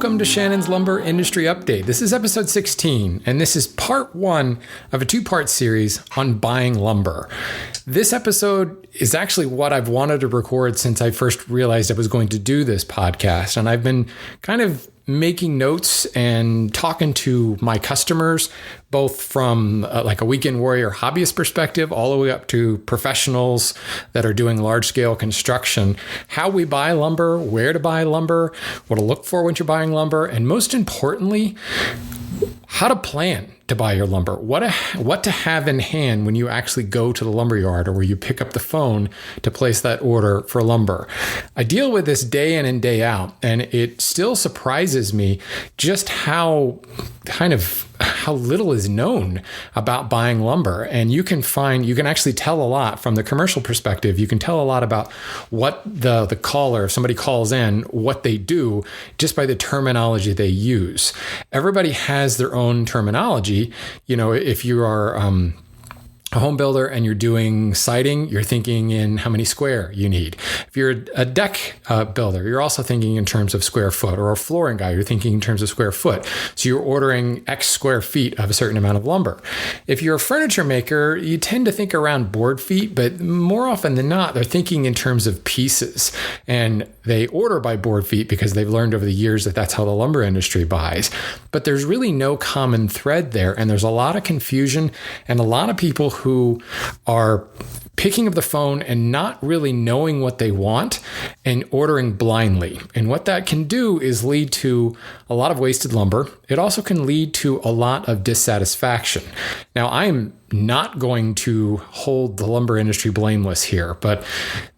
Welcome to Shannon's Lumber Industry Update. This is episode 16, and this is part one of a two-part series on buying lumber. This episode is actually what I've wanted to record since I first realized I was going to do this podcast, and I've been kind of making notes and talking to my customers, both from like a weekend warrior hobbyist perspective, all the way up to professionals that are doing large scale construction, how we buy lumber, where to buy lumber, what to look for when you're buying lumber, and most importantly, how to plan to buy your lumber, what to have in hand when you actually go to the lumber yard or where you pick up the phone to place that order for lumber. I deal with this day in and day out, and it still surprises me just how little is known about buying lumber. And you can actually tell a lot from the commercial perspective. You can tell a lot about what the caller, if somebody calls in, what they do just by the terminology they use. Everybody has their own terminology. You know, if you are a home builder and you're doing siding, you're thinking in how many square you need. If you're a deck builder, you're also thinking in terms of square foot, or a flooring guy, you're thinking in terms of square foot. So you're ordering X square feet of a certain amount of lumber. If you're a furniture maker, you tend to think around board feet, but more often than not, they're thinking in terms of pieces, and they order by board feet because they've learned over the years that that's how the lumber industry buys. But there's really no common thread there, and there's a lot of confusion and a lot of people who are picking up the phone and not really knowing what they want and ordering blindly. And what that can do is lead to a lot of wasted lumber. It also can lead to a lot of dissatisfaction. Now, I am not going to hold the lumber industry blameless here, but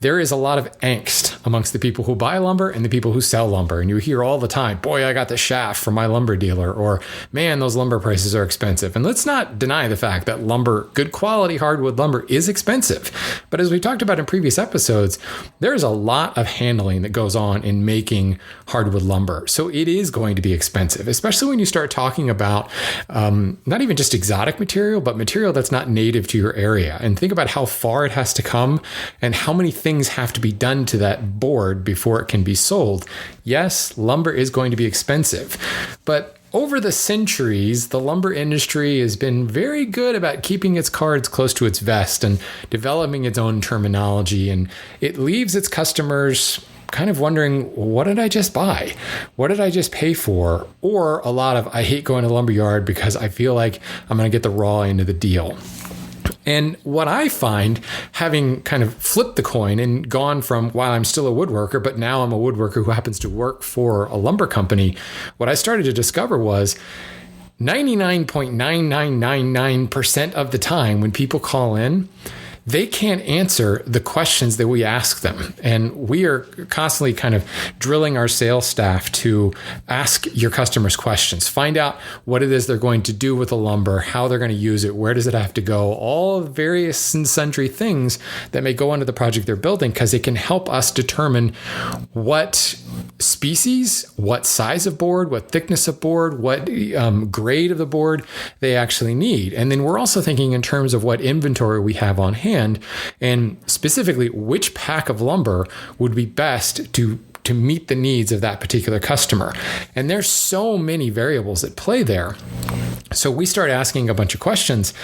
there is a lot of angst amongst the people who buy lumber and the people who sell lumber. And you hear all the time, boy, I got the shaft from my lumber dealer, or man, those lumber prices are expensive. And let's not deny the fact that lumber, good quality hardwood lumber, is expensive. But as we talked about in previous episodes, there's a lot of handling that goes on in making hardwood lumber. So it is going to be expensive, especially when you start talking about not even just exotic material, but material that's not native to your area. And think about how far it has to come and how many things have to be done to that board before it can be sold. Yes, lumber is going to be expensive, but over the centuries, the lumber industry has been very good about keeping its cards close to its vest and developing its own terminology, and it leaves its customers kind of wondering, what did I just buy? What did I just pay for? Or a lot of, I hate going to the lumber yard because I feel like I'm going to get the raw end of the deal. And what I find, having kind of flipped the coin and gone from, while I'm still a woodworker, but now I'm a woodworker who happens to work for a lumber company, what I started to discover was 99.9999% of the time when people call in, they can't answer the questions that we ask them. And we are constantly kind of drilling our sales staff to ask your customers questions, find out what it is they're going to do with the lumber, how they're going to use it, where does it have to go, all various and sundry things that may go into the project they're building, because it can help us determine what species, what size of board, what thickness of board, what grade of the board they actually need. And then we're also thinking in terms of what inventory we have on hand, and specifically which pack of lumber would be best to meet the needs of that particular customer. And there's so many variables at play there. So we start asking a bunch of questions.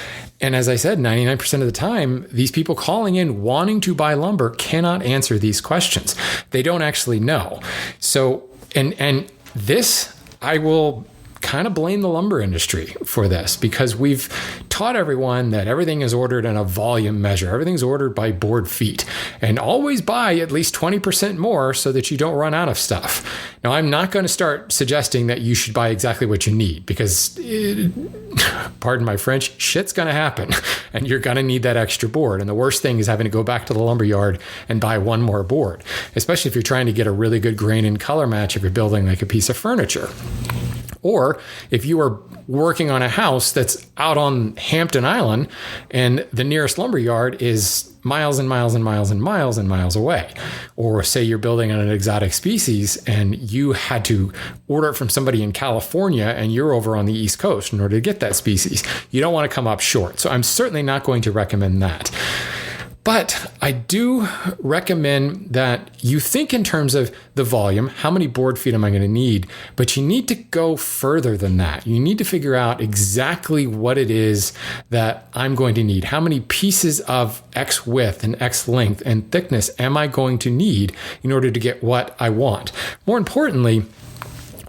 And as I said, 99% of the time, these people calling in wanting to buy lumber cannot answer these questions. They don't actually know. So, and this, I will kind of blame the lumber industry for this, because we've taught everyone that everything is ordered in a volume measure. Everything's ordered by board feet, and always buy at least 20% more so that you don't run out of stuff. Now, I'm not going to start suggesting that you should buy exactly what you need, because pardon my French, shit's going to happen and you're going to need that extra board. And the worst thing is having to go back to the lumber yard and buy one more board, especially if you're trying to get a really good grain and color match if you're building like a piece of furniture. Or if you are working on a house that's out on Hampton Island and the nearest lumber yard is miles and miles and miles and miles and miles away. Or say you're building on an exotic species and you had to order it from somebody in California and you're over on the East Coast in order to get that species. You don't want to come up short. So I'm certainly not going to recommend that. But I do recommend that you think in terms of the volume, how many board feet am I going to need? But you need to go further than that. You need to figure out exactly what it is that I'm going to need. How many pieces of X width and X length and thickness am I going to need in order to get what I want? More importantly,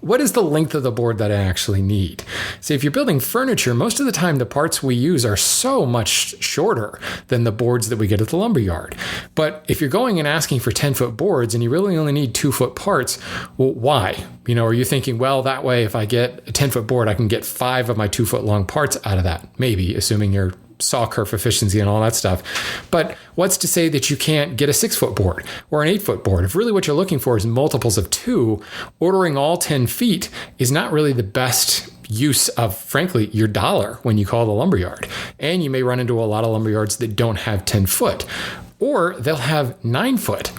what is the length of the board that I actually need? See, if you're building furniture, most of the time the parts we use are so much shorter than the boards that we get at the lumberyard. But if you're going and asking for 10-foot boards and you really only need 2-foot parts, well, why? Are you thinking, well, that way if I get a 10-foot board, I can get 5 of my 2-foot long parts out of that? Maybe, assuming you're saw kerf efficiency and all that stuff. But what's to say that you can't get a 6-foot board or an 8-foot board? If really what you're looking for is multiples of 2, ordering all 10 feet is not really the best use of, frankly, your dollar when you call the lumberyard. And you may run into a lot of lumberyards that don't have 10 foot. Or they'll have 9 foot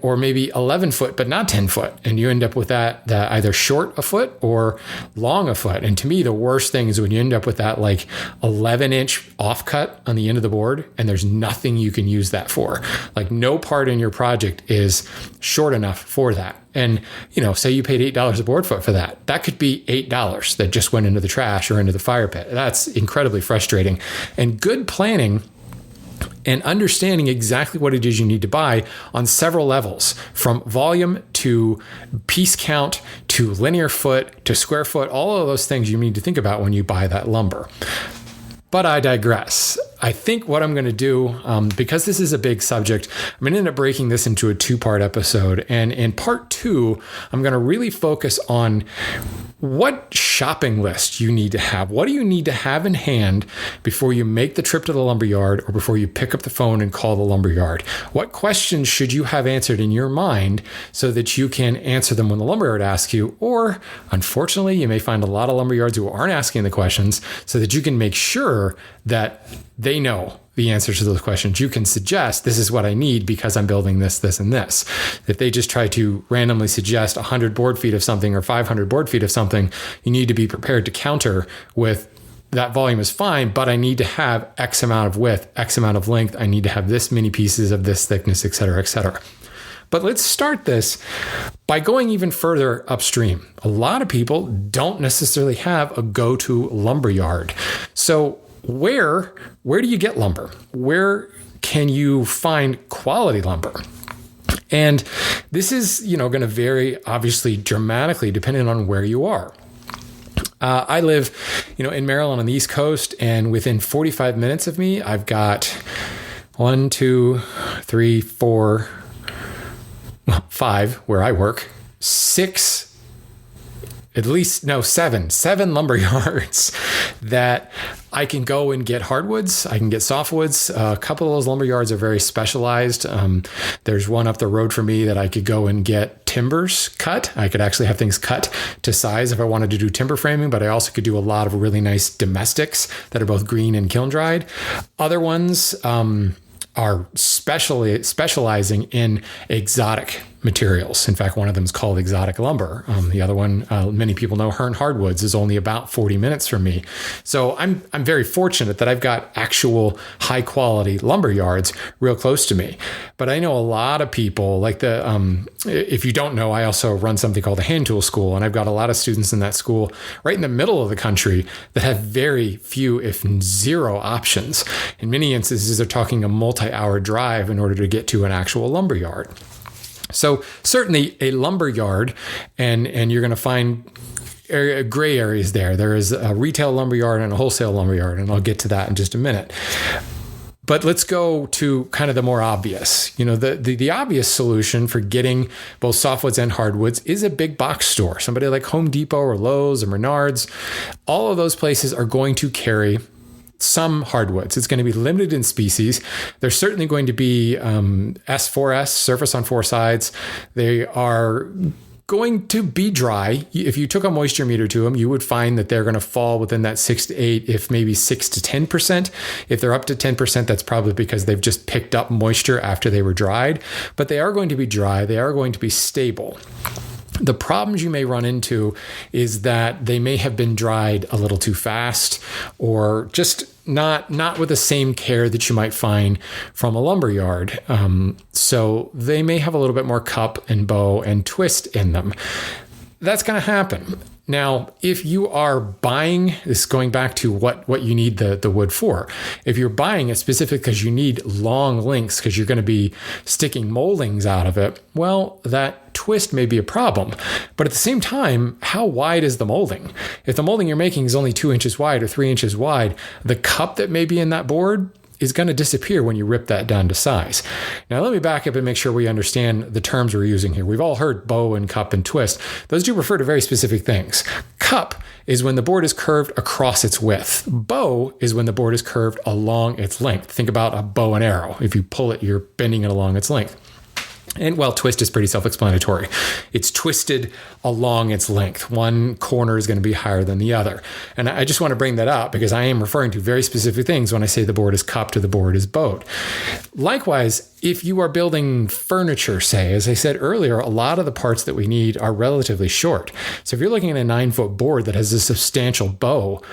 or maybe 11 foot, but not 10 foot. And you end up with that either short a foot or long a foot. And to me, the worst thing is when you end up with that like 11-inch offcut on the end of the board and there's nothing you can use that for. Like no part in your project is short enough for that. And, say you paid $8 a board foot for that. That could be $8 that just went into the trash or into the fire pit. That's incredibly frustrating. And good planning and understanding exactly what it is you need to buy on several levels, from volume to piece count to linear foot to square foot, all of those things you need to think about when you buy that lumber. But I digress. I think what I'm going to do, because this is a big subject, I'm going to end up breaking this into a 2-part episode. And in part 2, I'm going to really focus on what shopping list you need to have. What do you need to have in hand before you make the trip to the lumberyard or before you pick up the phone and call the lumberyard? What questions should you have answered in your mind so that you can answer them when the lumberyard asks you? Or, unfortunately, you may find a lot of lumberyards who aren't asking the questions so that you can make sure that they know the answers to those questions. You can suggest, this is what I need because I'm building this, this, and this. If they just try to randomly suggest 100 board feet of something or 500 board feet of something, you need to be prepared to counter with, that volume is fine, but I need to have X amount of width, X amount of length. I need to have this many pieces of this thickness, et cetera, et cetera. But let's start this by going even further upstream. A lot of people don't necessarily have a go-to lumberyard. So where do you get lumber? Where can you find quality lumber? And this is, going to vary obviously dramatically depending on where you are. I live, in Maryland on the East Coast, and within 45 minutes of me, I've got 5 where I work, 7 lumber yards that I can go and get hardwoods. I can get softwoods. A couple of those lumber yards are very specialized. There's one up the road for me that I could go and get timbers cut. I could actually have things cut to size if I wanted to do timber framing, but I also could do a lot of really nice domestics that are both green and kiln dried. Other ones are specializing in exotic materials. In fact, one of them is called exotic lumber. The other one, many people know, Hearn Hardwoods, is only about 40 minutes from me. So I'm very fortunate that I've got actual high quality lumber yards real close to me. But I know a lot of people, like if you don't know, I also run something called the Hand Tool School, and I've got a lot of students in that school right in the middle of the country that have very few, if zero, options. In many instances, they're talking a multi-hour drive in order to get to an actual lumber yard. So certainly a lumber yard, and you're going to find gray areas there. There is a retail lumber yard and a wholesale lumber yard, and I'll get to that in just a minute. But let's go to kind of the more obvious. The obvious solution for getting both softwoods and hardwoods is a big box store. Somebody like Home Depot or Lowe's or Menards. All of those places are going to carry some hardwoods. It's going to be limited in species. There's certainly going to be S4S, surface on 4 sides. They are going to be dry. If you took a moisture meter to them, you would find that they're going to fall within that 6 to 8, if maybe 6 to 10%. If they're up to 10%, that's probably because they've just picked up moisture after they were dried. But they are going to be dry. They are going to be stable. The problems you may run into is that they may have been dried a little too fast, or just not with the same care that you might find from a lumber yard. So they may have a little bit more cup and bow and twist in them. That's going to happen. Now, if you are buying, this is going back to what you need the wood for. If you're buying it specifically because you need long links because you're going to be sticking moldings out of it, well, that twist may be a problem. But at the same time, how wide is the molding? If the molding you're making is only 2 inches wide or 3 inches wide, the cup that may be in that board is going to disappear when you rip that down to size. Now, let me back up and make sure we understand the terms we're using here. We've all heard bow and cup and twist. Those do refer to very specific things. Cup is when the board is curved across its width. Bow is when the board is curved along its length. Think about a bow and arrow. If you pull it, you're bending it along its length. And well, twist is pretty self-explanatory. It's twisted along its length. One corner is going to be higher than the other. And I just want to bring that up because I am referring to very specific things when I say the board is cupped or the board is bowed. Likewise, if you are building furniture, say, as I said earlier, a lot of the parts that we need are relatively short. So if you're looking at a 9-foot board that has a substantial bow,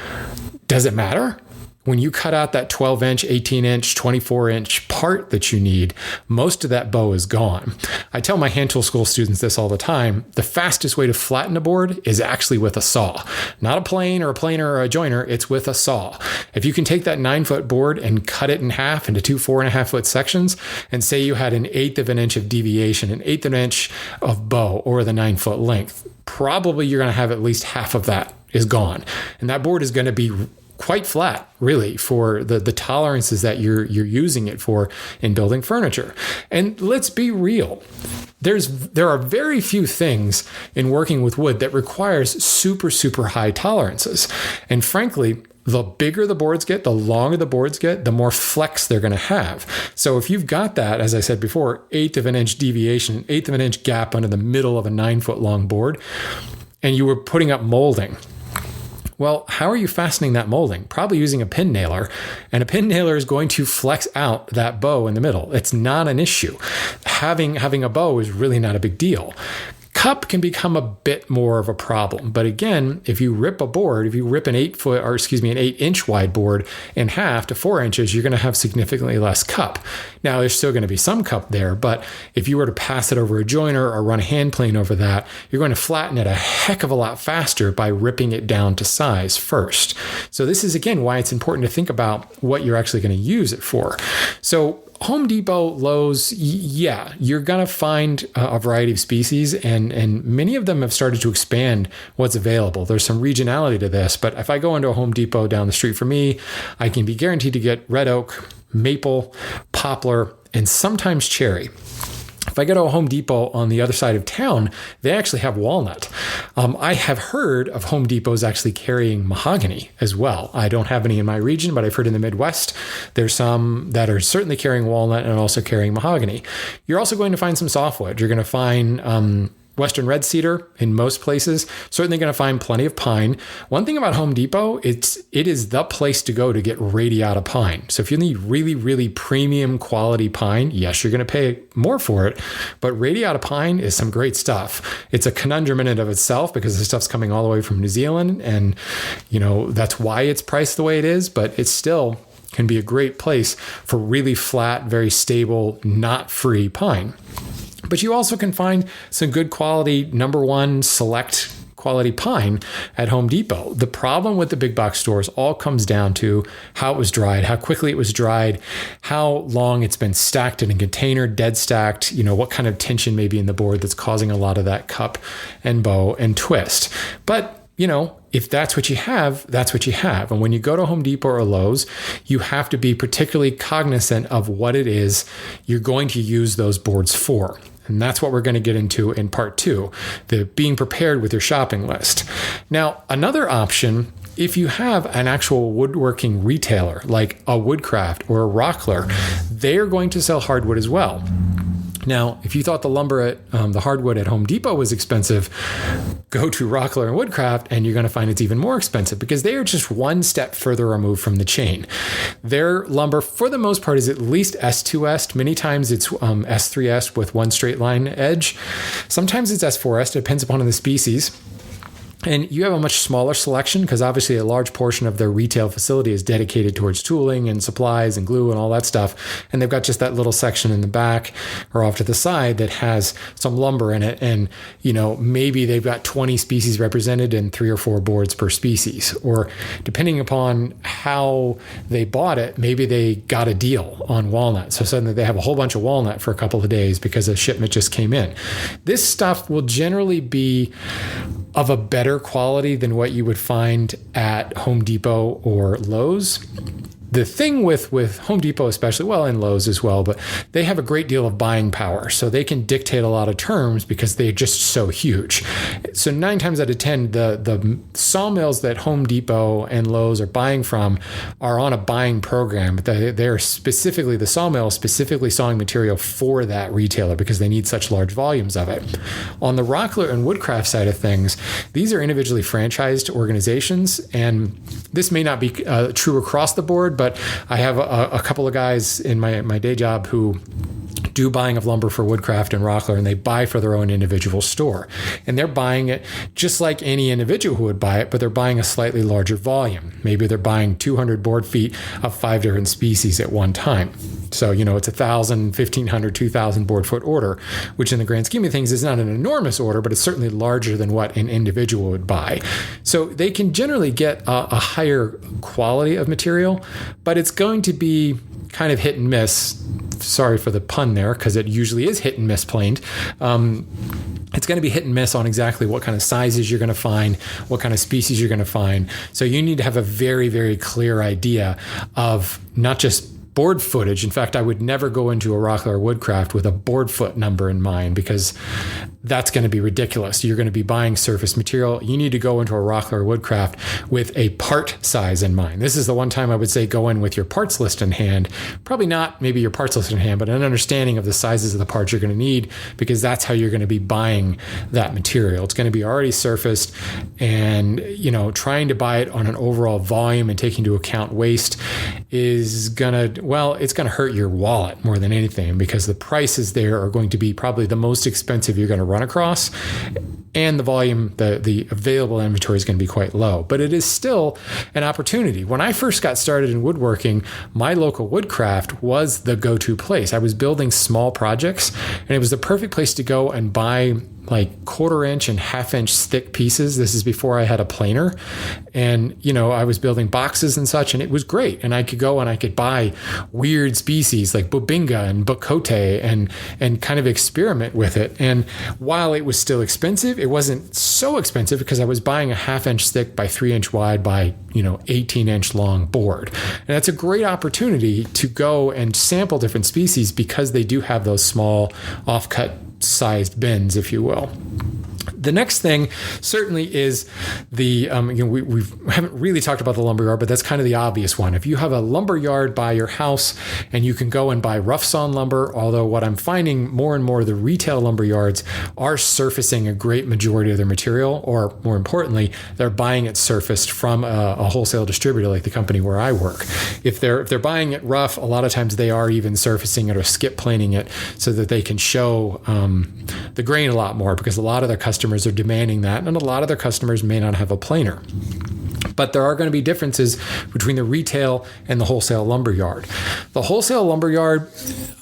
does it matter? When you cut out that 12-inch, 18-inch, 24-inch part that you need, most of that bow is gone. I tell my hand tool school students this all the time. The fastest way to flatten a board is actually with a saw. Not a plane or a planer or a joiner, it's with a saw. If you can take that 9-foot board and cut it in half into 2 4.5-foot sections, and say you had an 1/8 of an inch of deviation, an 1/8 of an inch of bow over the 9-foot length, probably you're going to have at least half of that is gone. And that board is going to be quite flat, really, for the tolerances that you're using it for in building furniture. And let's be real. There are very few things in working with wood that requires super, super high tolerances. And frankly, the bigger the boards get, the longer the boards get, the more flex they're going to have. So if you've got that, as I said before, 1/8 of an inch deviation, 1/8 of an inch gap under the middle of a 9-foot long board, and you were putting up molding, well, how are you fastening that molding? Probably using a pin nailer, and a pin nailer is going to flex out that bow in the middle. It's not an issue. Having a bow is really not a big deal. Cup can become a bit more of a problem. But again, if you rip a board, if you rip an 8-inch wide board in half to 4 inches, you're going to have significantly less cup. Now, there's still going to be some cup there, but if you were to pass it over a joiner or run a hand plane over that, you're going to flatten it a heck of a lot faster by ripping it down to size first. So this is, again, why it's important to think about what you're actually going to use it for. So Home Depot, Lowe's, yeah, you're going to find a variety of species, and many of them have started to expand what's available. There's some regionality to this, but if I go into a Home Depot down the street from me, I can be guaranteed to get red oak, maple, poplar, and sometimes cherry. If I go to a Home Depot on the other side of town, they actually have walnut. I have heard of Home Depots actually carrying mahogany as well. I don't have any in my region, but I've heard in the Midwest, there's some that are certainly carrying walnut and also carrying mahogany. You're also going to find some softwood. You're going to find Western red cedar in most places. Certainly going to find plenty of pine. One thing about Home Depot, it is the place to go to get radiata pine. So if you need really, really premium quality pine, yes, you're going to pay more for it, but radiata pine is some great stuff. It's a conundrum in and of itself because the stuff's coming all the way from New Zealand, and that's why it's priced the way it is, but it's still can be a great place for really flat, very stable, not free pine. But you also can find some good quality, #1 select quality pine at Home Depot. The problem with the big box stores all comes down to how it was dried, how quickly it was dried, how long it's been stacked in a container, dead stacked, what kind of tension may be in the board that's causing a lot of that cup and bow and twist. But if that's what you have, that's what you have. And when you go to Home Depot or Lowe's, you have to be particularly cognizant of what it is you're going to use those boards for. And that's what we're going to get into in part 2, the being prepared with your shopping list. Now, another option, if you have an actual woodworking retailer like a Woodcraft or a Rockler, they're going to sell hardwood as well. Now, if you thought the lumber at the hardwood at Home Depot was expensive, go to Rockler and Woodcraft and you're going to find it's even more expensive because they are just one step further removed from the chain. Their lumber, for the most part, is at least S2S. Many times it's S3S with one straight line edge. Sometimes it's S4S, depends upon the species. And you have a much smaller selection because obviously a large portion of their retail facility is dedicated towards tooling and supplies and glue and all that stuff. And they've got just that little section in the back or off to the side that has some lumber in it. And, maybe they've got 20 species represented and 3 or 4 boards per species. Or depending upon how they bought it, maybe they got a deal on walnut. So suddenly they have a whole bunch of walnut for a couple of days because a shipment just came in. This stuff will generally be of a better quality than what you would find at Home Depot or Lowe's. The thing with Home Depot especially, well, and Lowe's as well, but they have a great deal of buying power. So they can dictate a lot of terms because they're just so huge. So 9 times out of 10, the sawmills that Home Depot and Lowe's are buying from are on a buying program. But they're specifically, the sawmill is specifically sawing material for that retailer because they need such large volumes of it. On the Rockler and Woodcraft side of things, these are individually franchised organizations. And this may not be true across the board, but I have a couple of guys in my day job who do buying of lumber for Woodcraft and Rockler, and they buy for their own individual store. And they're buying it just like any individual who would buy it, but they're buying a slightly larger volume. Maybe they're buying 200 board feet of 5 different species at one time. So, it's 1,000, 1,500, 2,000 board foot order, which in the grand scheme of things is not an enormous order, but it's certainly larger than what an individual would buy. So they can generally get a higher quality of material, but it's going to be kind of hit and miss. Sorry for the pun there, because it usually is hit and miss planed. It's going to be hit and miss on exactly what kind of sizes you're going to find, what kind of species you're going to find. So you need to have a very, very clear idea of not just board footage. In fact, I would never go into a Rockler or Woodcraft with a board foot number in mind because that's going to be ridiculous. You're going to be buying surface material. You need to go into a Rockler or Woodcraft with a part size in mind. This is the one time I would say go in with your parts list in hand. Probably not maybe your parts list in hand, but an understanding of the sizes of the parts you're going to need because that's how you're going to be buying that material. It's going to be already surfaced and, trying to buy it on an overall volume and taking into account waste is going to, it's going to hurt your wallet more than anything because the prices there are going to be probably the most expensive you're going to run across, and the volume, the available inventory is going to be quite low. But it is still an opportunity. When I first got started in woodworking, my local Woodcraft was the go-to place. I was building small projects, and it was the perfect place to go and buy like 1/4 inch and 1/2 inch thick pieces. This is before I had a planer. And, I was building boxes and such, and it was great. And I could go and I could buy weird species like Bubinga and Bocote and kind of experiment with it. And while it was still expensive, it wasn't so expensive because I was buying a 1/2 inch thick by 3 inch wide by, 18 inch long board. And that's a great opportunity to go and sample different species because they do have those small offcut sized bins, if you will. The next thing certainly is we haven't really talked about the lumberyard, but that's kind of the obvious one. If you have a lumberyard by your house and you can go and buy rough sawn lumber, although what I'm finding more and more, the retail lumberyards are surfacing a great majority of their material, or more importantly, they're buying it surfaced from a wholesale distributor like the company where I work. If they're buying it rough, a lot of times they are even surfacing it or skip planing it so that they can show the grain a lot more, because a lot of their customers are demanding that, and a lot of their customers may not have a planer. But there are going to be differences between the retail and the wholesale lumberyard. The wholesale lumberyard,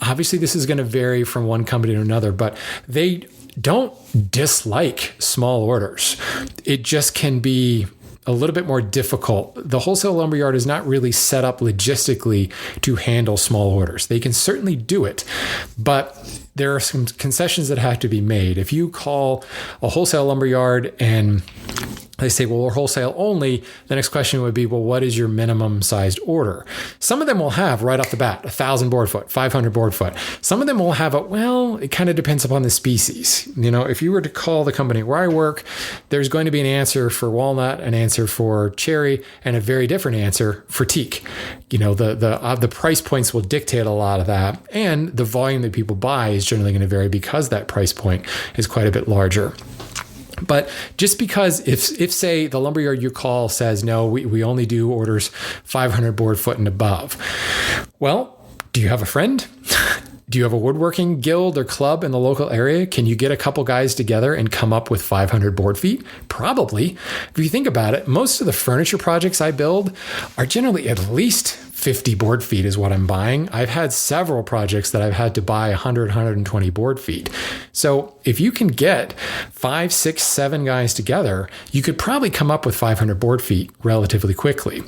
obviously this is going to vary from one company to another, but they don't dislike small orders. It just can be a little bit more difficult. The wholesale lumberyard is not really set up logistically to handle small orders. They can certainly do it, but there are some concessions that have to be made. If you call a wholesale lumberyard and they say, well, we're wholesale only. The next question would be, well, what is your minimum sized order? Some of them will have right off the bat, 1,000 board foot, 500 board foot. Some of them will have it kind of depends upon the species. If you were to call the company where I work, there's going to be an answer for walnut, an answer for cherry, and a very different answer for teak. The price points will dictate a lot of that. And the volume that people buy is generally going to vary because that price point is quite a bit larger. But just because if say the lumberyard you call says, no, we only do orders 500 board foot and above. Well, do you have a friend? Do you have a woodworking guild or club in the local area? Can you get a couple guys together and come up with 500 board feet? Probably. If you think about it, most of the furniture projects I build are generally at least 50 board feet is what I'm buying. I've had several projects that I've had to buy 100, 120 board feet. So if you can get 5, 6, 7 guys together, you could probably come up with 500 board feet relatively quickly.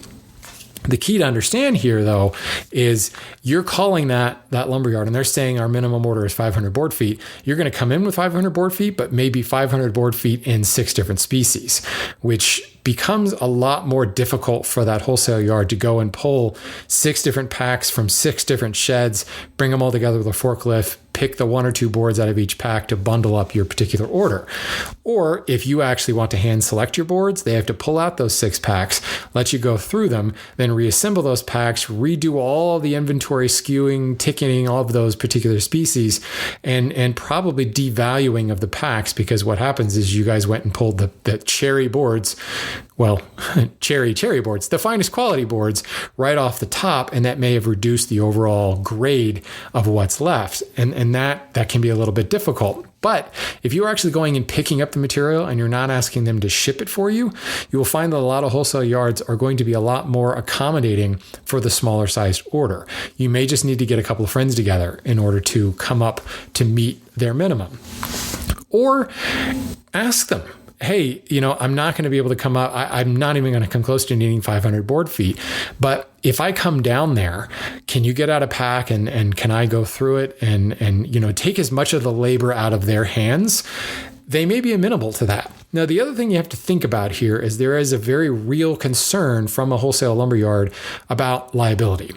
The key to understand here, though, is you're calling that lumberyard and they're saying our minimum order is 500 board feet. You're going to come in with 500 board feet, but maybe 500 board feet in 6 different species, which becomes a lot more difficult for that wholesale yard to go and pull 6 different packs from 6 different sheds, bring them all together with a forklift, pick the 1 or 2 boards out of each pack to bundle up your particular order. Or if you actually want to hand select your boards, they have to pull out those 6 packs, let you go through them, then reassemble those packs, redo all the inventory skewing, ticketing, all of those particular species, and probably devaluing of the packs, because what happens is you guys went and pulled the cherry boards, cherry boards, the finest quality boards right off the top, and that may have reduced the overall grade of what's left. And that can be a little bit difficult. But if you're actually going and picking up the material and you're not asking them to ship it for you, you will find that a lot of wholesale yards are going to be a lot more accommodating for the smaller sized order. You may just need to get a couple of friends together in order to come up to meet their minimum. Or ask them, hey, I'm not going to be able to come up. I'm not even going to come close to needing 500 board feet. But if I come down there, can you get out a pack and can I go through it and take as much of the labor out of their hands? They may be amenable to that. Now, the other thing you have to think about here is there is a very real concern from a wholesale lumberyard about liability.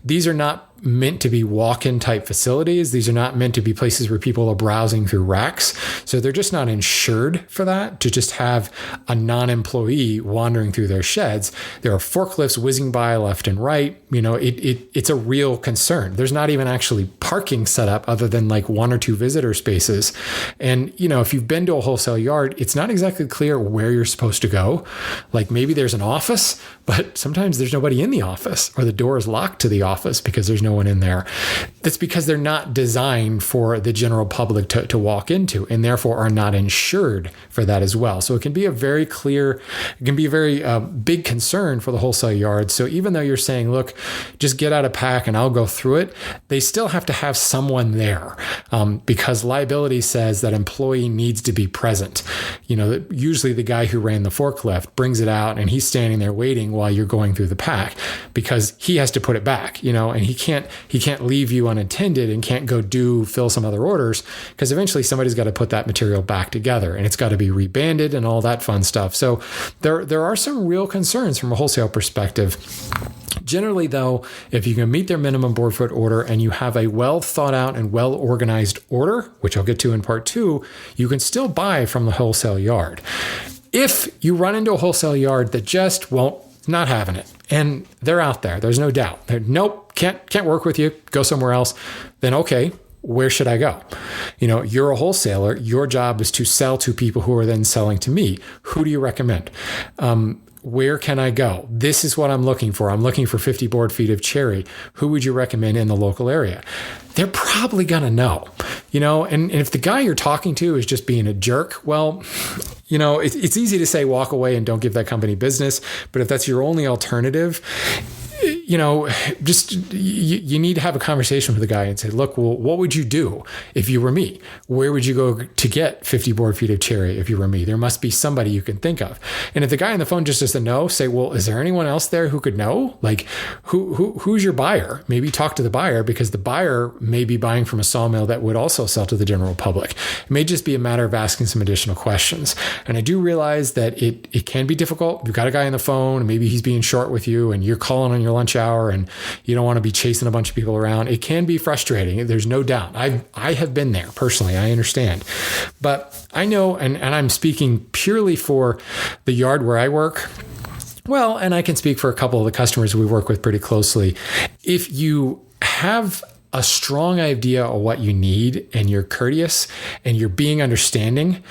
These are not meant to be walk-in type facilities. These are not meant to be places where people are browsing through racks. So they're just not insured for that, to just have a non-employee wandering through their sheds. There are forklifts whizzing by left and right. It's a real concern. There's not even actually parking set up other than like 1 or 2 visitor spaces. And, if you've been to a wholesale yard, it's not exactly clear where you're supposed to go. Like maybe there's an office, but sometimes there's nobody in the office, or the door is locked to the office because there's no one in there. That's because they're not designed for the general public to walk into, and therefore are not insured for that as well. So it can be a very big concern for the wholesale yard. So even though you're saying, look, just get out a pack and I'll go through it, they still have to have someone there, because liability says that employee needs to be present. Usually the guy who ran the forklift brings it out and he's standing there waiting while you're going through the pack, because he has to put it back, and he can't leave you unattended and can't go fill some other orders, because eventually somebody's got to put that material back together and it's got to be rebanded and all that fun stuff. So there are some real concerns from a wholesale perspective. Generally, though, if you can meet their minimum board foot order and you have a well thought out and well organized order, which I'll get to in part 2, you can still buy from the wholesale yard. If you run into a wholesale yard that just not having it, and they're out there, there's no doubt, nope, can't work with you, go somewhere else, then okay, where should I go? You're a wholesaler. Your job is to sell to people who are then selling to me. Who do you recommend? Where can I go? This is what I'm looking for. I'm looking for 50 board feet of cherry. Who would you recommend in the local area? They're probably going to know, and if the guy you're talking to is just being a jerk, well, it's easy to say walk away and don't give that company business. But if that's your only alternative, just you need to have a conversation with the guy and say, look, well, what would you do if you were me? Where would you go to get 50 board feet of cherry if you were me? There must be somebody you can think of. And if the guy on the phone just doesn't know, say, well, is there anyone else there who could know? Like, who's your buyer? Maybe talk to the buyer, because the buyer may be buying from a sawmill that would also sell to the general public. It may just be a matter of asking some additional questions. And I do realize that it can be difficult. You've got a guy on the phone, maybe he's being short with you, and you're calling on your lunch hour, and you don't want to be chasing a bunch of people around. It can be frustrating. There's no doubt. I have been there personally. I understand. But I know, and I'm speaking purely for the yard where I work. Well, and I can speak for a couple of the customers we work with pretty closely. If you have a strong idea of what you need, and you're courteous and you're being understanding,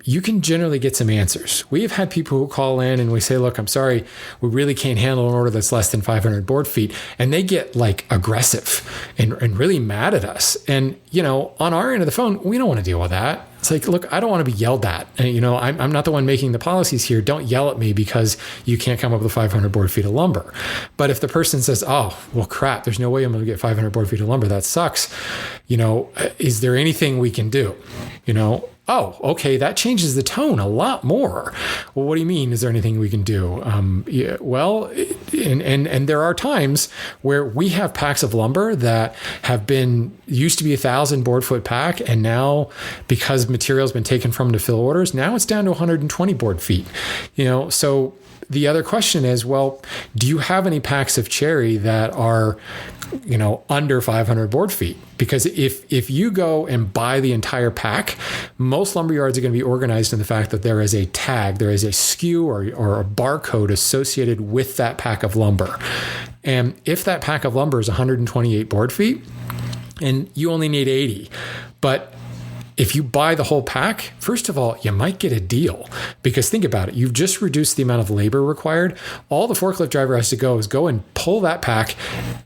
you can generally get some answers. We have had people who call in and we say, look, I'm sorry, we really can't handle an order that's less than 500 board feet. And they get like aggressive and really mad at us. And, on our end of the phone, we don't want to deal with that. It's like, look, I don't want to be yelled at. And, I'm not the one making the policies here. Don't yell at me because you can't come up with 500 board feet of lumber. But if the person says, oh, well, crap, there's no way I'm going to get 500 board feet of lumber. That sucks. Is there anything we can do? Oh, okay, that changes the tone a lot more. Well, what do you mean? Is there anything we can do? Yeah, well, and there are times where we have packs of lumber that used to be 1,000 board foot pack, and now, because material's been taken from them to fill orders, now it's down to 120 board feet. So the other question is, well, do you have any packs of cherry that are, under 500 board feet? Because if you go and buy the entire pack, most lumber yards are going to be organized in the fact that there is a tag, there is a SKU or a barcode associated with that pack of lumber. And if that pack of lumber is 128 board feet and you only need 80, but if you buy the whole pack, first of all, you might get a deal, because think about it. You've just reduced the amount of labor required. All the forklift driver has to go is go and pull that pack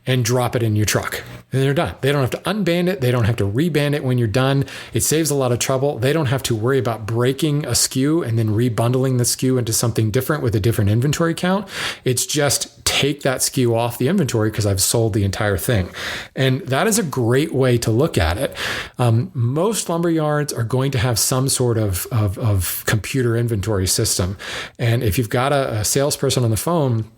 and drop it in your truck. And they're done. They don't have to unband it. They don't have to reband it when you're done. It saves a lot of trouble. They don't have to worry about breaking a SKU and then rebundling the SKU into something different with a different inventory count. It's just take that SKU off the inventory because I've sold the entire thing. And that is a great way to look at it. Most lumber yards are going to have some sort of computer inventory system. And if you've got a salesperson on the phone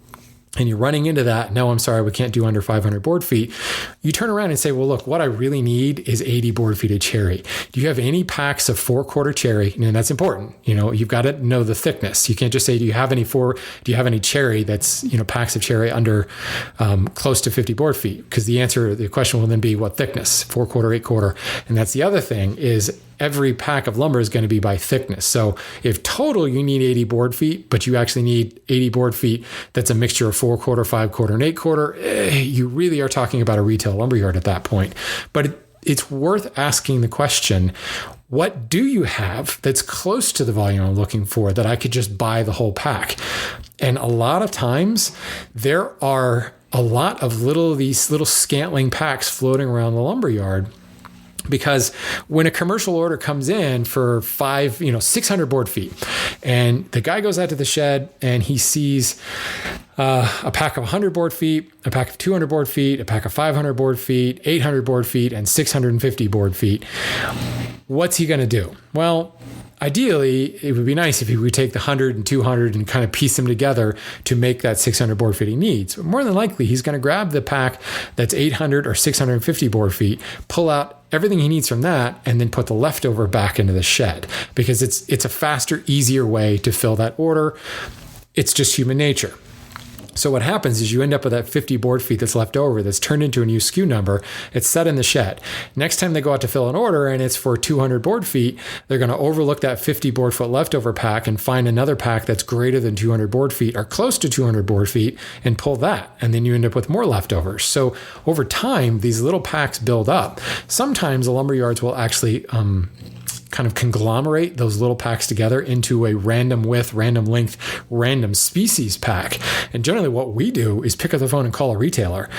and you're running into that, no, I'm sorry, we can't do under 500 board feet, you turn around and say, well, look, what I really need is 80 board feet of cherry. Do you have any packs of 4/4 cherry? And that's important. You've got to know the thickness. You can't just say, do you have any cherry that's, packs of cherry under close to 50 board feet? Because the question will then be what thickness, 4/4, 8/4. And that's the other thing is, every pack of lumber is going to be by thickness. So if total you need 80 board feet, but you actually need 80 board feet that's a mixture of 4/4, 5/4, and 8/4, you really are talking about a retail lumber yard at that point. But it's worth asking the question, what do you have that's close to the volume I'm looking for that I could just buy the whole pack? And a lot of times there are a lot of these little scantling packs floating around the lumber yard. Because when a commercial order comes in for 600 board feet, and the guy goes out to the shed and he sees a pack of 100 board feet, a pack of 200 board feet, a pack of 500 board feet, 800 board feet, and 650 board feet, what's he going to do? Well, ideally, it would be nice if he would take the 100 and 200 and kind of piece them together to make that 600 board feet he needs. But more than likely, he's going to grab the pack that's 800 or 650 board feet, pull out everything he needs from that, and then put the leftover back into the shed, because it's a faster, easier way to fill that order. It's just human nature. So what happens is you end up with that 50 board feet that's left over that's turned into a new SKU number. It's set in the shed. Next time they go out to fill an order and it's for 200 board feet, they're going to overlook that 50 board foot leftover pack and find another pack that's greater than 200 board feet or close to 200 board feet and pull that. And then you end up with more leftovers. So over time, these little packs build up. Sometimes the lumber yards will actually kind of conglomerate those little packs together into a random width, random length, random species pack. And generally what we do is pick up the phone and call a retailer,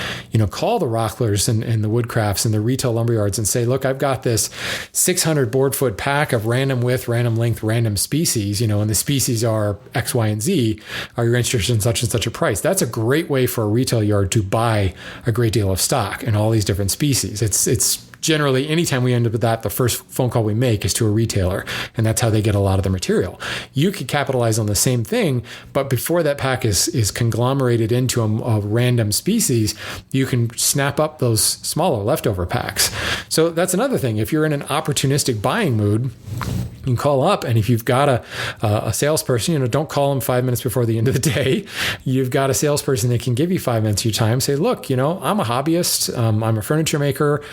call the Rocklers and the Woodcrafts and the retail lumberyards and say, look, I've got this 600 board foot pack of random width, random length, random species, and the species are X, Y, and Z. Are you interested in such and such a price? That's a great way for a retail yard to buy a great deal of stock in all these different species. It's generally, anytime we end up with that, the first phone call we make is to a retailer, and that's how they get a lot of the material. You could capitalize on the same thing, but before that pack is conglomerated into a random species, you can snap up those smaller leftover packs. So that's another thing. If you're in an opportunistic buying mood, you can call up, and if you've got a salesperson, don't call them 5 minutes before the end of the day. You've got a salesperson that can give you 5 minutes of your time. Say, look, I'm a hobbyist. I'm a furniture maker.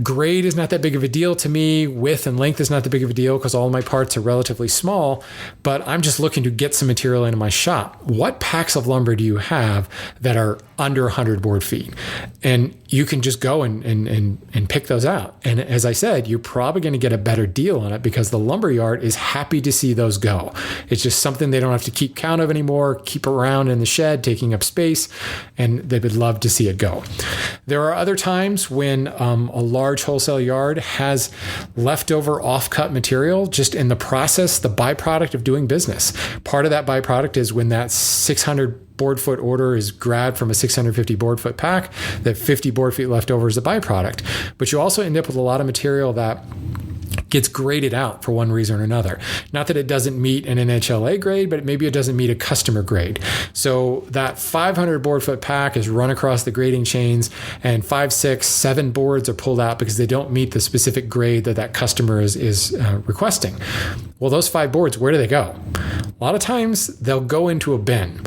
Grade is not that big of a deal to me. Width and length is not that big of a deal because all my parts are relatively small, but I'm just looking to get some material into my shop. What packs of lumber do you have that are under 100 board feet? And you can just go and pick those out. And as I said, you're probably going to get a better deal on it because the lumberyard is happy to see those go. It's just something they don't have to keep count of anymore, keep around in the shed, taking up space, and they would love to see it go. There are other times when a large wholesale yard has leftover off-cut material just in the process, the byproduct of doing business. Part of that byproduct is when that 600 board foot order is grabbed from a 650 board foot pack, that 50 board feet left over is a byproduct. But you also end up with a lot of material that gets graded out for one reason or another. Not that it doesn't meet an NHLA grade, but maybe it doesn't meet a customer grade. So that 500 board foot pack is run across the grading chains, and 5, 6, 7 boards are pulled out because they don't meet the specific grade that customer is requesting. Well, those 5 boards, where do they go? A lot of times they'll go into a bin,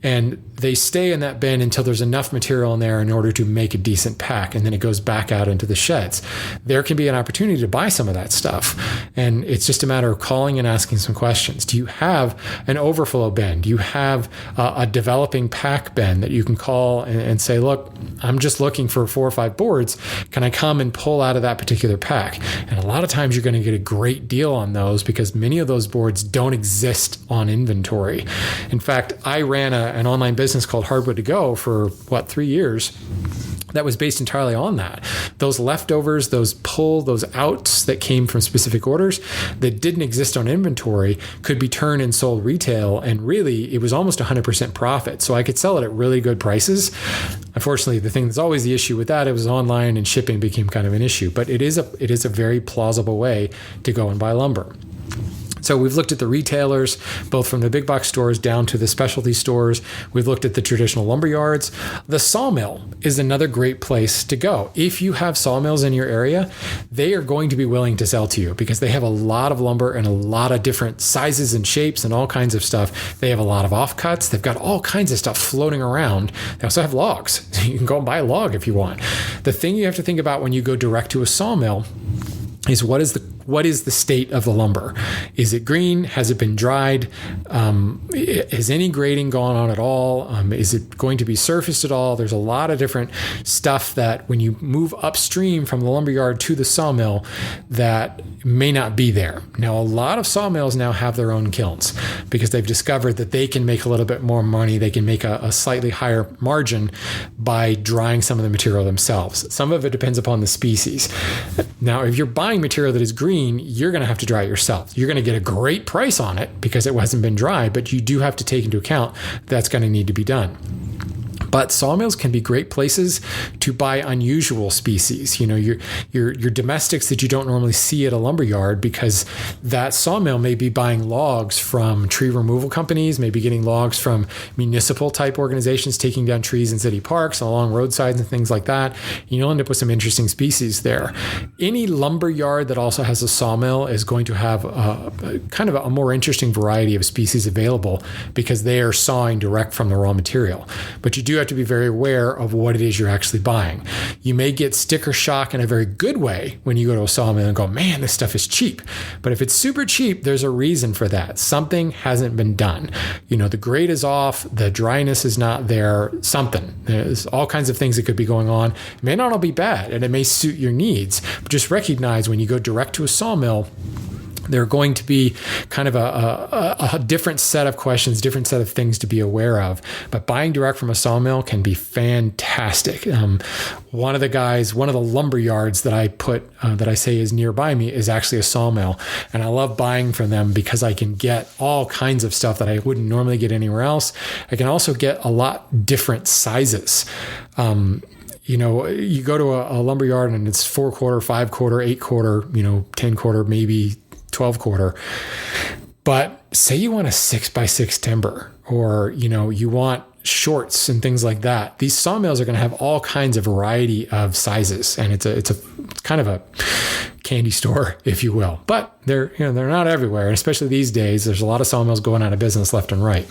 and they stay in that bin until there's enough material in there in order to make a decent pack, and then it goes back out into the sheds. There can be an opportunity to buy some of that stuff, and it's just a matter of calling and asking some questions. Do you have an overflow bin? Do you have a developing pack bin that you can call and say, look, I'm just looking for 4 or 5 boards. Can I come and pull out of that particular pack? And a lot of times you're going to get a great deal on those because many of those boards don't exist on inventory. In fact, I ran an online business called Hardwood To Go for 3 years. That was based entirely on that. Those leftovers, those outs that came from specific orders that didn't exist on inventory could be turned and sold retail. And really, it was almost 100% profit. So I could sell it at really good prices. Unfortunately, the thing that's always the issue with that, it was online and shipping became kind of an issue. But it is a very plausible way to go and buy lumber. So we've looked at the retailers, both from the big box stores down to the specialty stores. We've looked at the traditional lumber yards. The sawmill is another great place to go. If you have sawmills in your area, they are going to be willing to sell to you because they have a lot of lumber and a lot of different sizes and shapes and all kinds of stuff. They have a lot of offcuts. They've got all kinds of stuff floating around. They also have logs. You can go and buy a log if you want. The thing you have to think about when you go direct to a sawmill is what is the state of the lumber? Is it green? Has it been dried? Has any grading gone on at all? Is it going to be surfaced at all? There's a lot of different stuff that when you move upstream from the lumberyard to the sawmill that may not be there. Now, a lot of sawmills now have their own kilns because they've discovered that they can make a little bit more money. They can make a slightly higher margin by drying some of the material themselves. Some of it depends upon the species. Now, if you're buying material that is green, you're going to have to dry it yourself. You're going to get a great price on it because it hasn't been dried, but you do have to take into account that's going to need to be done. But sawmills can be great places to buy unusual species, your domestics that you don't normally see at a lumberyard, because that sawmill may be buying logs from tree removal companies, maybe getting logs from municipal type organizations taking down trees in city parks and along roadsides and things like that. You'll end up with some interesting species there. Any lumberyard that also has a sawmill is going to have kind of a more interesting variety of species available because they are sawing direct from the raw material. But you do have have to be very aware of what it is you're actually buying. You may get sticker shock in a very good way when you go to a sawmill and go, man, this stuff is cheap. But if it's super cheap, there's a reason for that. Something hasn't been done. The grade is off, the dryness is not there, something. There's all kinds of things that could be going on. It may not all be bad, and it may suit your needs, but just recognize when you go direct to a sawmill, there are going to be kind of a different set of questions, different set of things to be aware of. But buying direct from a sawmill can be fantastic. One of the lumber yards that I say is nearby me is actually a sawmill. And I love buying from them because I can get all kinds of stuff that I wouldn't normally get anywhere else. I can also get a lot different sizes. You go to a lumber yard and it's 4/4, 5/4, 8/4, 10/4, maybe 12/4. But say you want a 6x6 timber, or, you want shorts and things like that. These sawmills are going to have all kinds of variety of sizes. And it's kind of a candy store, if you will, but they're not everywhere. And especially these days, there's a lot of sawmills going out of business left and right.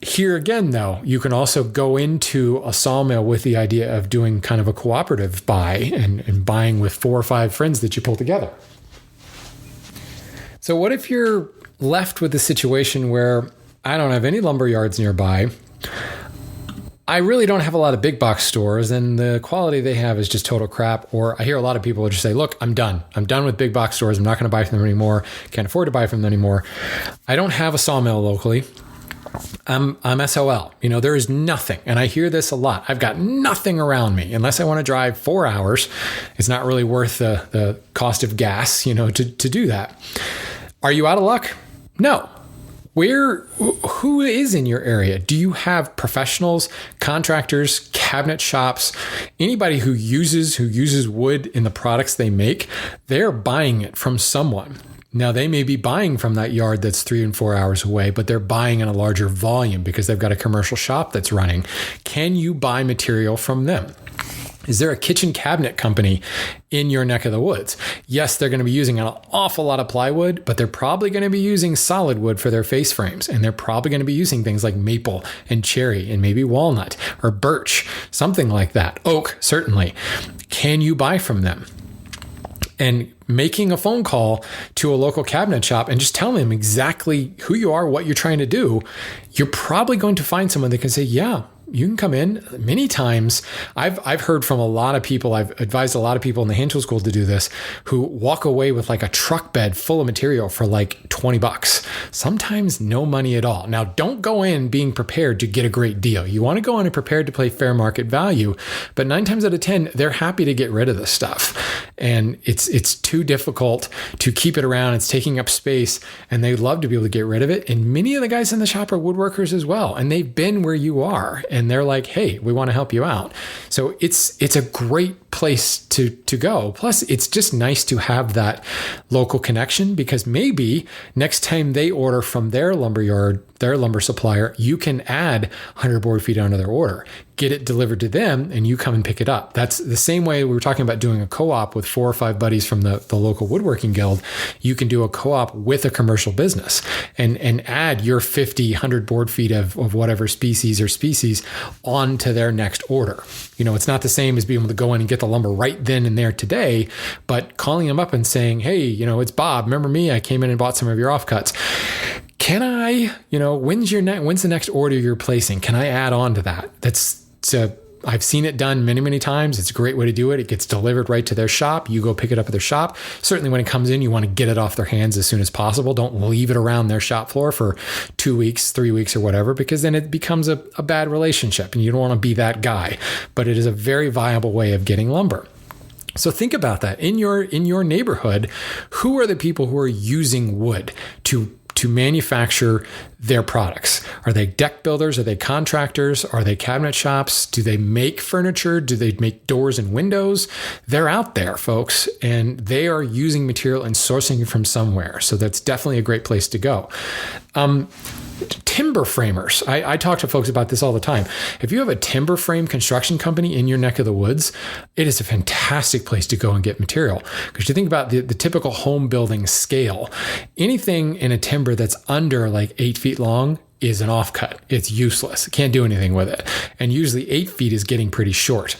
Here again, though, you can also go into a sawmill with the idea of doing kind of a cooperative buy and buying with 4 or 5 friends that you pull together. So what if you're left with a situation where I don't have any lumber yards nearby? I really don't have a lot of big box stores, and the quality they have is just total crap. Or I hear a lot of people just say, look, I'm done. I'm done with big box stores. I'm not going to buy from them anymore. Can't afford to buy from them anymore. I don't have a sawmill locally. I'm SOL. There is nothing. And I hear this a lot. I've got nothing around me unless I want to drive 4 hours. It's not really worth the cost of gas, to do that. Are you out of luck? No. Who is in your area? Do you have professionals, contractors, cabinet shops, anybody who uses wood in the products they make? They're buying it from someone. Now, they may be buying from that yard that's 3 and 4 hours away, but they're buying in a larger volume because they've got a commercial shop that's running. Can you buy material from them? Is there a kitchen cabinet company in your neck of the woods? Yes, they're going to be using an awful lot of plywood, but they're probably going to be using solid wood for their face frames. And they're probably going to be using things like maple and cherry and maybe walnut or birch, something like that. Oak, certainly. Can you buy from them? And making a phone call to a local cabinet shop and just telling them exactly who you are, what you're trying to do, you're probably going to find someone that can say, yeah, you can come in. Many times I've heard from a lot of people, I've advised a lot of people in the hand tool school to do this, who walk away with like a truck bed full of material for like $20. Sometimes no money at all. Now, don't go in being prepared to get a great deal. You want to go in and prepared to pay fair market value, but 9 times out of 10, they're happy to get rid of this stuff. And it's too difficult to keep it around. It's taking up space, and they love to be able to get rid of it. And many of the guys in the shop are woodworkers as well. And they've been where you are. And they're like, hey, we want to help you out. So it's a great place to go. Plus, it's just nice to have that local connection, because maybe next time they order from their lumber yard, their lumber supplier, you can add 100 board feet onto their order, get it delivered to them, and you come and pick it up. That's the same way we were talking about doing a co-op with 4 or 5 buddies from the local woodworking guild. You can do a co-op with a commercial business and add your 50, 100 board feet of whatever species onto their next order. It's not the same as being able to go in and get the lumber right then and there today, but calling them up and saying, hey, it's Bob. Remember me? I came in and bought some of your offcuts. Can I, when's the next order you're placing? Can I add on to that? I've seen it done many, many times. It's a great way to do it. It gets delivered right to their shop. You go pick it up at their shop. Certainly when it comes in, you want to get it off their hands as soon as possible. Don't leave it around their shop floor for 2 weeks, 3 weeks or whatever, because then it becomes a bad relationship and you don't want to be that guy. But it is a very viable way of getting lumber. So think about that. In your neighborhood, who are the people who are using wood to manufacture their products? Are they deck builders? Are they contractors? Are they cabinet shops? Do they make furniture? Do they make doors and windows? They're out there, folks, and they are using material and sourcing it from somewhere. So that's definitely a great place to go. Timber framers. I talk to folks about this all the time. If you have a timber frame construction company in your neck of the woods, it is a fantastic place to go and get material. Because you think about the typical home building scale, anything in a timber that's under like 8 feet long is an offcut. It's useless. Can't do anything with it. And usually 8 feet is getting pretty short.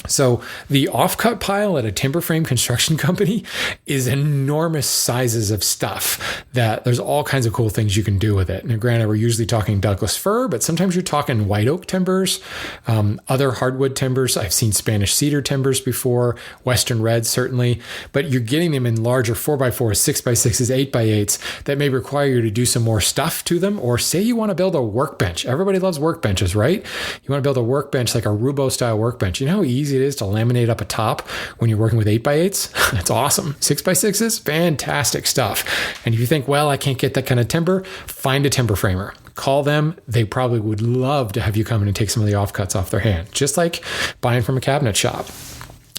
So the offcut pile at a timber frame construction company is enormous sizes of stuff that there's all kinds of cool things you can do with it. Now, granted, we're usually talking Douglas fir, but sometimes you're talking white oak timbers, other hardwood timbers. I've seen Spanish cedar timbers before, Western red certainly, but you're getting them in larger 4x4s, 6x6s, 8x8s that may require you to do some more stuff to them. Or say you want to build a workbench. Everybody loves workbenches, right? You want to build a workbench like a Roubo style workbench. You know how easy it is to laminate up a top when you're working with 8x8s? That's awesome. 6x6s, fantastic stuff. And if you think, well, I can't get that kind of timber, find a timber framer. Call them. They probably would love to have you come in and take some of the offcuts off their hand, just like buying from a cabinet shop.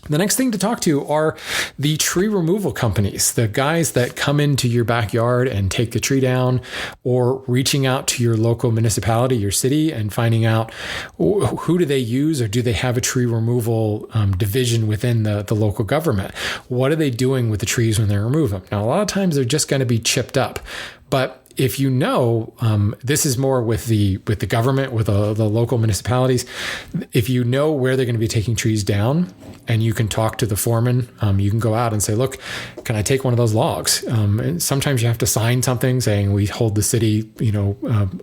The next thing to talk to are the tree removal companies, the guys that come into your backyard and take the tree down, or reaching out to your local municipality, your city, and finding out who do they use, or do they have a tree removal division within the local government? What are they doing with the trees when they remove them? Now, a lot of times they're just going to be chipped up, but if you know, this is more with the government, with the local municipalities. If you know where they're going to be taking trees down, and you can talk to the foreman, you can go out and say, "Look, can I take one of those logs?" And sometimes you have to sign something saying we hold the city,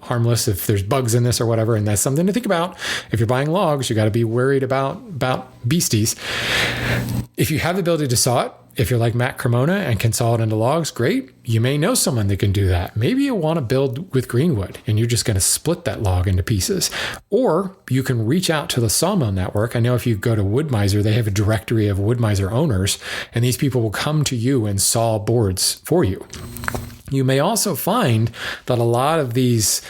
harmless if there's bugs in this or whatever, and that's something to think about. If you're buying logs, you got to be worried about beasties. If you have the ability to saw it, if you're like Matt Cremona and can saw it into logs, great. You may know someone that can do that. Maybe you want to build with greenwood and you're just going to split that log into pieces. Or you can reach out to the sawmill network. I know if you go to Wood-Mizer, they have a directory of Wood-Mizer owners, and these people will come to you and saw boards for you. You may also find that a lot of these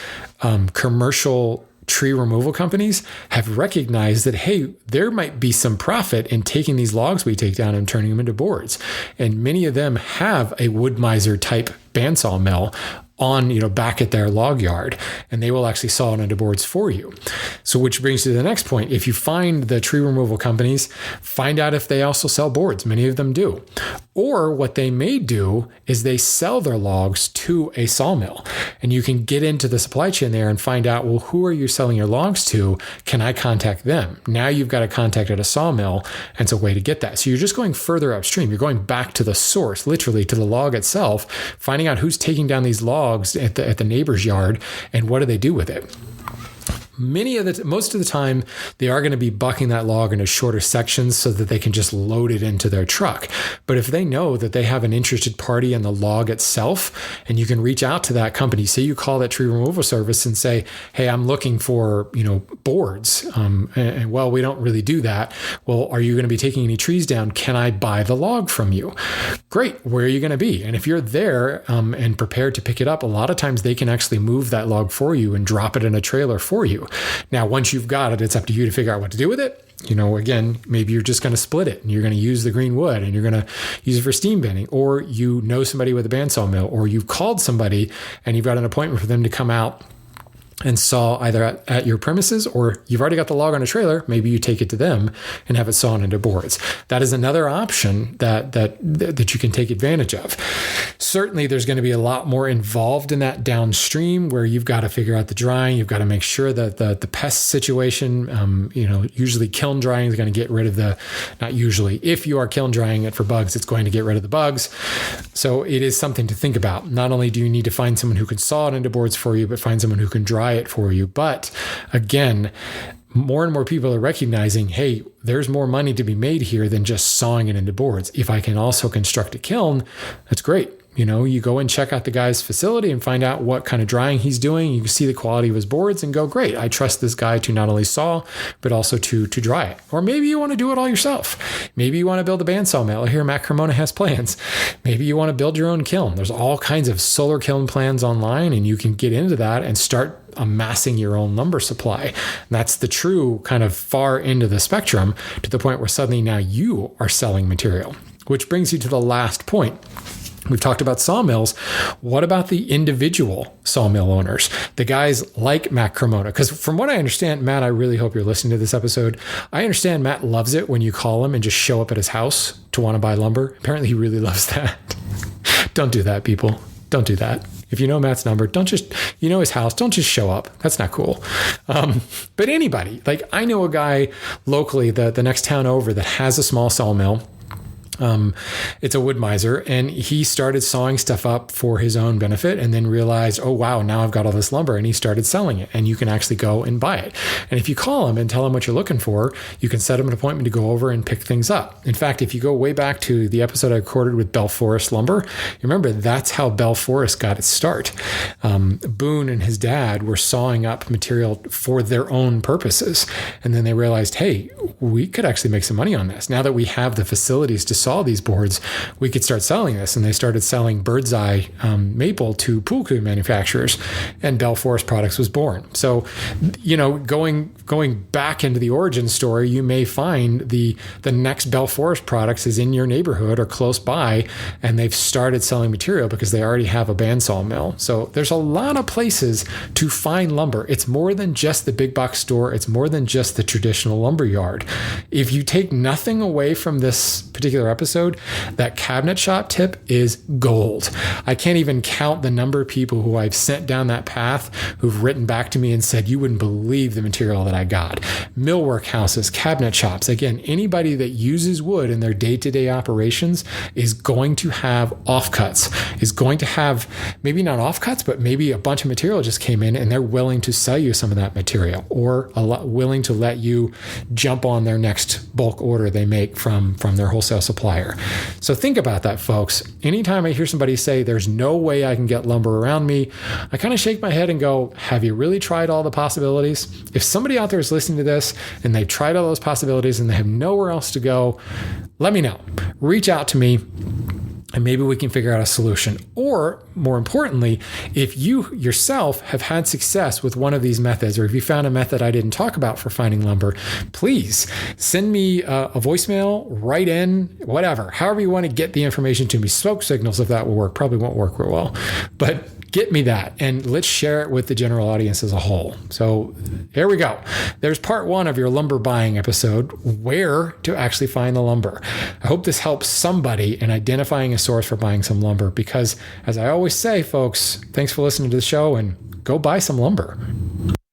commercial tree removal companies have recognized that, hey, there might be some profit in taking these logs we take down and turning them into boards. And many of them have a Wood-Mizer type bandsaw mill on, back at their log yard, and they will actually saw it into boards for you. So which brings to the next point. If you find the tree removal companies, find out if they also sell boards. Many of them do. Or what they may do is they sell their logs to a sawmill, and you can get into the supply chain there and find out, well, who are you selling your logs to? Can I contact them? Now you've got a contact at a sawmill, and it's a way to get that. So you're just going further upstream. You're going back to the source, literally to the log itself, finding out who's taking down these logs at the neighbor's yard and what do they do with it. Most of the time, they are going to be bucking that log into shorter sections so that they can just load it into their truck. But if they know that they have an interested party in the log itself, and you can reach out to that company, say you call that tree removal service and say, "Hey, I'm looking for boards," and well, we don't really do that. Well, are you going to be taking any trees down? Can I buy the log from you? Great. Where are you going to be? And if you're there and prepared to pick it up, a lot of times they can actually move that log for you and drop it in a trailer for you. Now, once you've got it, it's up to you to figure out what to do with it. Again, maybe you're just going to split it and you're going to use the green wood and you're going to use it for steam bending, or somebody with a bandsaw mill, or you've called somebody and you've got an appointment for them to come out and saw either at your premises, or you've already got the log on a trailer. Maybe you take it to them and have it sawn into boards. That is another option that you can take advantage of. Certainly, there's going to be a lot more involved in that downstream, where you've got to figure out the drying. You've got to make sure that the pest situation, usually kiln drying is going to get rid of not usually, if you are kiln drying it for bugs, it's going to get rid of the bugs. So it is something to think about. Not only do you need to find someone who can saw it into boards for you, but find someone who can dry it for you. But again, more and more people are recognizing, hey, there's more money to be made here than just sawing it into boards. If I can also construct a kiln, that's great. You go and check out the guy's facility and find out what kind of drying he's doing. You can see the quality of his boards and go, great, I trust this guy to not only saw, but also to dry it. Or maybe you want to do it all yourself. Maybe you want to build a bandsaw mill. Here, Matt Cremona has plans. Maybe you want to build your own kiln. There's all kinds of solar kiln plans online, and you can get into that and start amassing your own lumber supply. And that's the true kind of far end of the spectrum, to the point where suddenly now you are selling material. Which brings you to the last point. We've talked about sawmills. What about the individual sawmill owners? The guys like Matt Cremona? Because from what I understand, Matt, I really hope you're listening to this episode. I understand Matt loves it when you call him and just show up at his house to want to buy lumber. Apparently he really loves that. Don't do that, people. Don't do that. if you know Matt's number, don't just, you know his house, don't just show up. That's not cool. But anybody, like I know a guy locally, the next town over, that has a small sawmill. It's a wood miser, and he started sawing stuff up for his own benefit and then realized, oh, wow, now I've got all this lumber, and he started selling it, and you can actually go and buy it. And if you call him and tell him what you're looking for, you can set him an appointment to go over and pick things up. In fact, if you go way back to the episode I recorded with Bell Forest Lumber, you remember that's how Bell Forest got its start. Boone and his dad were sawing up material for their own purposes. And then they realized, hey, we could actually make some money on this. Now that we have the facilities to saw these boards, we could start selling this. And they started selling bird's eye maple to pool cue manufacturers, and Bell Forest Products was born. So, you know, going back into the origin story, you may find the next Bell Forest Products is in your neighborhood or close by, and they've started selling material because they already have a bandsaw mill. So there's a lot of places to find lumber. It's more than just the big box store. It's more than just the traditional lumber yard. If you take nothing away from this particular episode, that cabinet shop tip is gold. I can't even count the number of people who I've sent down that path who've written back to me and said, you wouldn't believe the material that I got. Millwork houses, cabinet shops, again, anybody that uses wood in their day-to-day operations is going to have offcuts, is going to have maybe not offcuts, but maybe a bunch of material just came in and they're willing to sell you some of that material, or willing to let you jump on their next bulk order they make from their wholesale supplier. So think about that, folks. Anytime I hear somebody say there's no way I can get lumber around me, I kind of shake my head and go, have you really tried all the possibilities? If somebody out there is listening to this and they've tried all those possibilities and they have nowhere else to go, let me know. Reach out to me, and maybe we can figure out a solution. Or more importantly, if you yourself have had success with one of these methods, or if you found a method I didn't talk about for finding lumber, please send me a voicemail, write in, whatever, however you want to get the information to me. Smoke signals, if that will work, probably won't work real well, but get me that, and let's share it with the general audience as a whole. So here we go. There's part one of your lumber buying episode, where to actually find the lumber. I hope this helps somebody in identifying a source for buying some lumber, because as I always say, folks, thanks for listening to the show, and go buy some lumber.